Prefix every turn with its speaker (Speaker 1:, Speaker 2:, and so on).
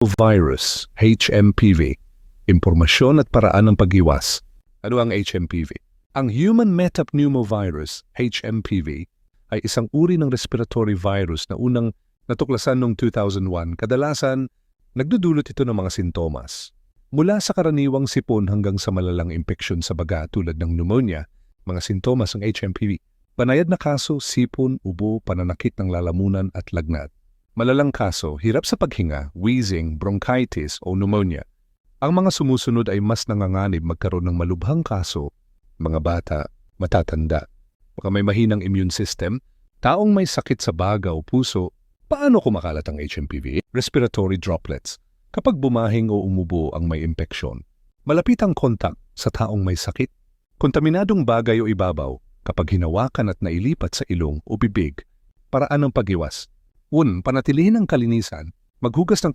Speaker 1: Virus, HMPV, impormasyon at paraan ng pag-iwas. Ano ang HMPV? Ang Human Metapneumovirus, HMPV, ay isang uri ng respiratory virus na unang natuklasan noong 2001. Kadalasan, nagdudulot ito ng mga sintomas. Mula sa karaniwang sipon hanggang sa malalang impeksyon sa baga tulad ng pneumonia, mga sintomas ng HMPV. Banayad na kaso, sipon, ubo, pananakit ng lalamunan at lagnat. Malalang kaso, hirap sa paghinga, wheezing, bronchitis o pneumonia. Ang mga sumusunod ay mas nanganganib magkaroon ng malubhang kaso, mga bata, matatanda, baka may mahinang immune system, taong may sakit sa baga o puso. Paano kumakalat ang HMPV? Respiratory droplets. Kapag bumahing o umubo ang may impeksyon, malapit ang kontak sa taong may sakit. Kontaminadong bagay o ibabaw kapag hinawakan at nailipat sa ilong o bibig. Paraan ng pag-iwas. Panatilihin ang kalinisan, maghugas ng kamay